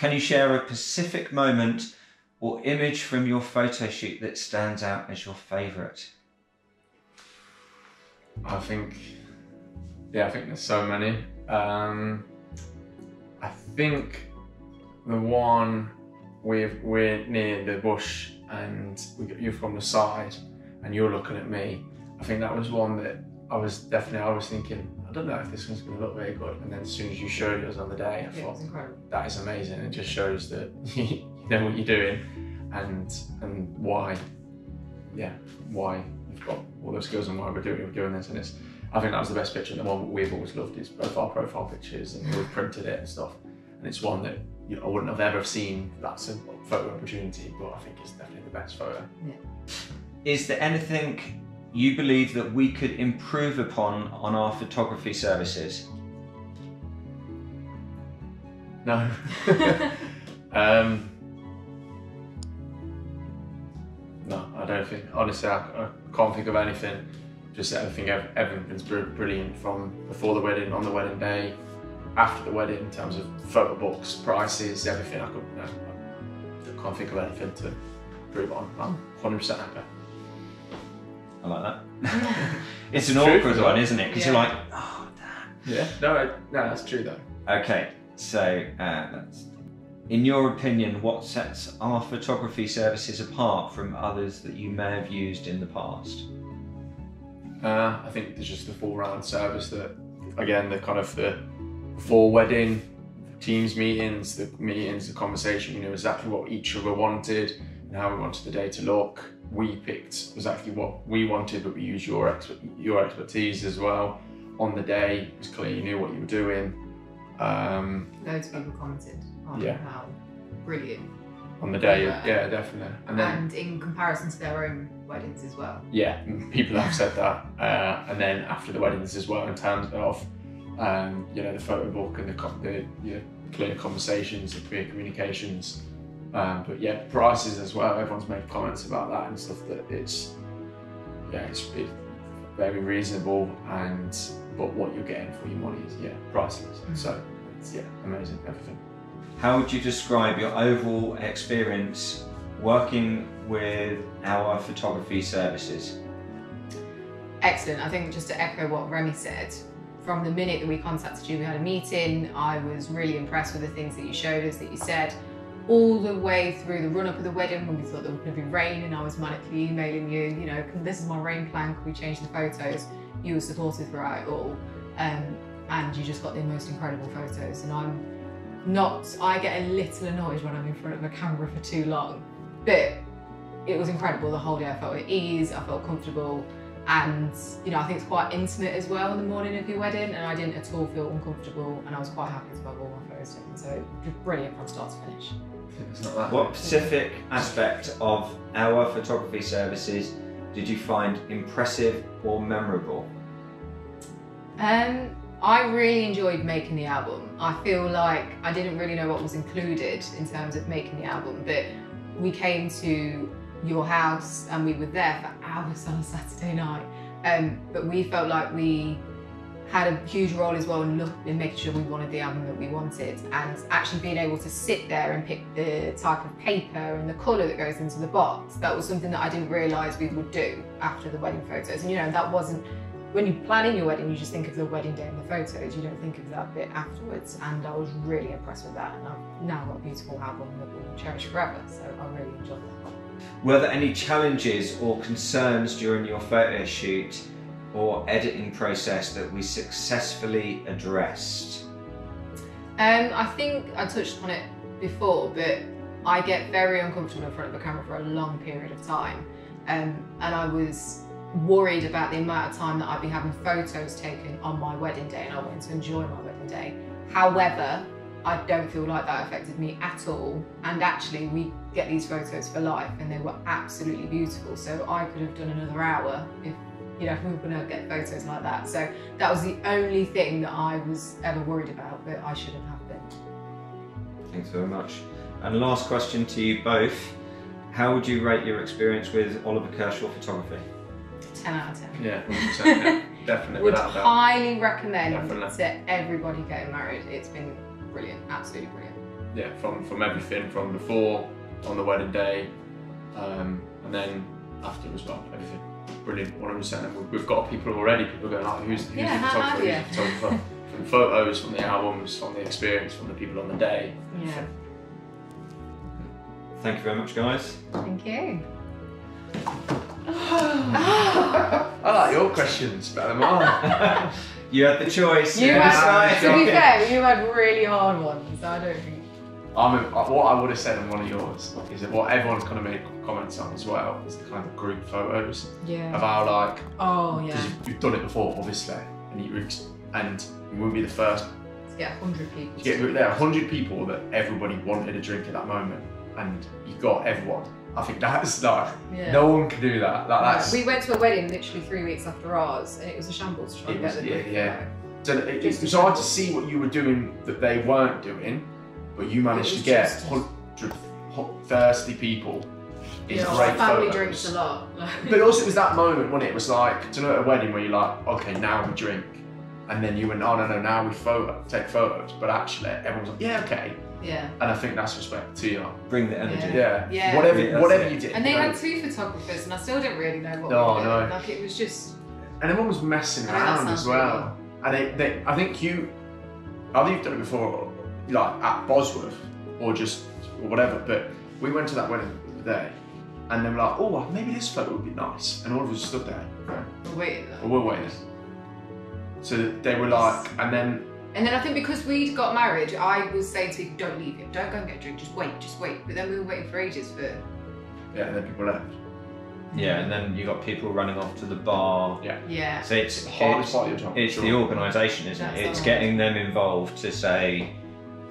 Can you share a specific moment or image from your photo shoot that stands out as your favourite? I think there's so many. I think the one we're near the bush and we got you from the side and you're looking at me. I think that was one that I was thinking, I don't know if this one's going to look very good. And then as soon as you showed us on the day, I thought, that is amazing. It just shows that you know what you're doing and why you've got all those skills and why we're doing this. And I think that was the best picture. And the one we've always loved is profile pictures, and we've printed it and stuff. And it's one that I wouldn't have ever seen. That's a photo opportunity, but I think it's definitely the best photo. Yeah. Is there anything you believe that we could improve upon on our photography services? No. No, I don't think. Honestly, I can't think of anything. Just I think everything's brilliant from before the wedding, on the wedding day, after the wedding, in terms of photo books, prices, everything. I can't think of anything to improve on. I'm 100% happy. I like that. It's an awkward one, isn't it? Because you're like, oh, damn. Yeah, no, that's true though. Okay, so in your opinion, what sets our photography services apart from others that you may have used in the past? I think there's just the full round service that, again, the kind of the before wedding, teams meetings, the conversation, you know exactly what each other wanted and how we wanted the day to look. We picked exactly what we wanted, but we used your expertise as well. On the day, it was clear you knew what you were doing. Loads of people commented on how brilliant. On the day, yeah, definitely. And in comparison to their own weddings as well. Yeah, people have said that. And then after the weddings as well, in terms of you know, the photo book and the clear conversations, the clear communications. But yeah, prices as well. Everyone's made comments about that and stuff. That it's very reasonable, but what you're getting for your money is priceless. So it's amazing, everything. How would you describe your overall experience working with our photography services? Excellent. I think just to echo what Remy said, from the minute that we contacted you, we had a meeting. I was really impressed with the things that you showed us, that you said. All the way through the run-up of the wedding, when we thought there was going to be rain and I was manically emailing you, you know, this is my rain plan, can we change the photos? You were supportive throughout it all. And you just got the most incredible photos. And I get a little annoyed when I'm in front of a camera for too long, but it was incredible the whole day. I felt at ease, I felt comfortable. And you know, I think it's quite intimate as well in the morning of your wedding, and I didn't at all feel uncomfortable, and I was quite happy to have all my photos taken. So just brilliant from start to finish. What specific aspect of our photography services did you find impressive or memorable? I really enjoyed making the album. I feel like I didn't really know what was included in terms of making the album, but we came to your house and we were there for hours on a Saturday night. But we felt like we had a huge role as well in making sure we wanted the album that we wanted, and actually being able to sit there and pick the type of paper and the colour that goes into the box. That was something that I didn't realise we would do after the wedding photos. And you know, that wasn't, when you're planning your wedding, you just think of the wedding day and the photos, you don't think of that bit afterwards. And I was really impressed with that, and I've now got a beautiful album that we'll cherish forever, so I really enjoyed that. Were there any challenges or concerns during your photo shoot or editing process that we successfully addressed? I think I touched on it before, but I get very uncomfortable in front of a camera for a long period of time. And I was worried about the amount of time that I'd be having photos taken on my wedding day, and I wanted to enjoy my wedding day. However, I don't feel like that affected me at all. And actually, we get these photos for life and they were absolutely beautiful. So I could have done another hour if, you know, we were gonna get photos like that. So that was the only thing that I was ever worried about, but I shouldn't have been. Thanks very much. And last question to you both. How would you rate your experience with Oliver Kershaw Photography? 10 out of 10. Yeah, 100%, yeah, definitely. Would highly recommend to everybody getting married. It's been brilliant, absolutely brilliant. yeah, from everything, from before, on the wedding day, and then after as well, everything. Brilliant, 100%. And we've got people already, people going like, who's the photographer, who's the photographer? From photos, from the albums, from the experience, from the people on the day. Yeah. Thank you very much, guys. Thank you. I like your questions better than mine. You had the choice. To be fair, you had really hard ones. I don't think. What I would have said in one of yours is that what everyone's kind of made comments on as well is the kind of group photos. Yeah. Of how like. Oh yeah. Because you've done it before, obviously, and you wouldn't be the first. To get 100 people. To get there, 100 people that everybody wanted a drink at that moment, and you got everyone. I think that's like no one can do that. That's. We went to a wedding literally 3 weeks after ours, and it was a shambles to try and get the drink. Yeah. So it was hard to see what you were doing that they weren't doing, but you managed to get 100 thirsty people in great family photos. drinks a lot. But also it was that moment when it was like, do you know, at a wedding where you're like, okay, now we drink, and then you went, oh no, now we take photos, but actually everyone's like, yeah, okay. Yeah. And I think that's respect to you. Bring the energy. Yeah. Whatever you did. And they had 2 photographers, and I still didn't really know what we No. did. Like it was just. And everyone was messing around as well. And I think either you've done it before, like at Bosworth, or whatever. But we went to that wedding the other day, and they were like, oh, maybe this photo would be nice. And all of us stood there. We're waiting. We're waiting. So they were like, and then I think because we'd got married, I was saying to people, don't leave him, don't go and get a drink, just wait. But then we were waiting for ages for. Yeah, and then people left. Yeah, and then you got people running off to the bar. Yeah. So it's the hardest part of your job. It's the organisation, isn't it? It's getting them involved to say,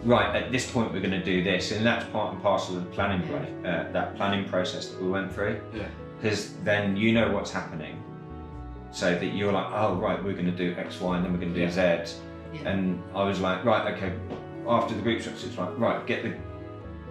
right, at this point we're going to do this, and that's part and parcel of the planning that planning process that we went through. Yeah. Because then you know what's happening, so that you're like, oh right, we're going to do X, Y, and then we're going to do Z. Yeah. And I was like, right, okay. After the group shots, it's like, right,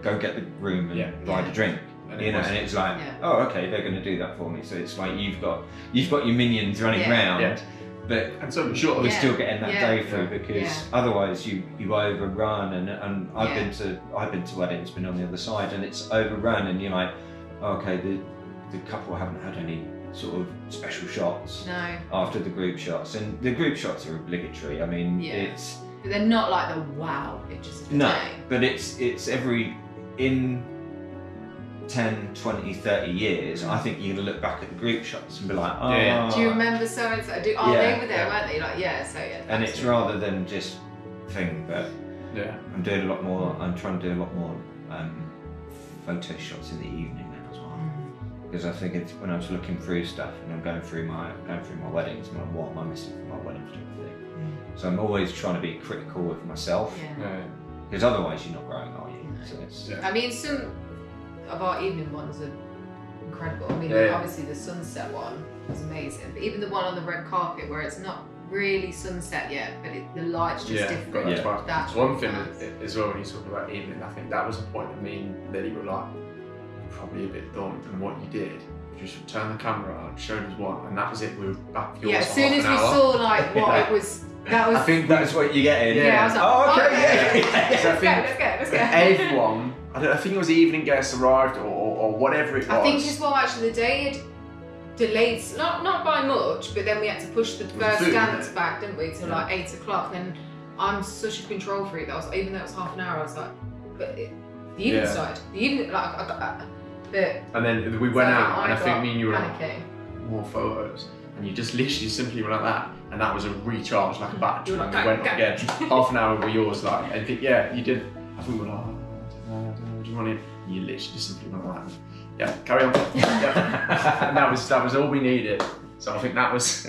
go get the room and buy the drink. And and it's like, oh, okay, they're going to do that for me. So it's like you've got your minions running around, but and so sure we're still getting that day through because otherwise you overrun. And I've been to weddings, been on the other side, and it's overrun, and you're like, oh, okay, the couple haven't had any sort of special shots after the group shots, and the group shots are obligatory. I mean, it's. But they're not like the wow pictures of the day. But it's every in 10, 20, 30 years, I think you're going to look back at the group shots and be like, oh. Do you remember so and so? They were there, weren't they? Like, And it's rather than just thing, but I'm doing a lot more. I'm trying to do a lot more photo shots in the evening now as well, because I think it's when I was looking through stuff and I'm going through my weddings, and I'm, what am I missing from my wedding photography? So I'm always trying to be critical with myself, because otherwise you're not growing, are you? So it's, I mean, some of our evening ones are incredible. I mean, obviously the sunset one was amazing, but even the one on the red carpet where it's not really sunset yet, but the light's just different. That's one thing as well when you talk about evening. I think that was a point that me and Lily were like, probably a bit done, and what you did. Just turn the camera on, showed us one, and that was it. We were back for yours. As soon as we saw like what it was, that was. I think that's what you get in. I was like, So I think let's go. Everyone, I think it was the evening guests arrived or whatever it was. I think as well, actually, the day had delayed, not by much, but then we had to push the first dance back, didn't we, till like 8 o'clock. Then I'm such a control freak that I was, even though it was half an hour, I was like, but the evening side, the evening, like, but. And then we went out, and I think me and you were panicking. More photos, and you just literally simply went like that, and that was a recharge, like a battery. Like, and we went again, half an hour with yours, like, and think, you did. I think we were like, do you want it? And you literally just simply went like that. Yeah, carry on. And that was all we needed. So I think that was.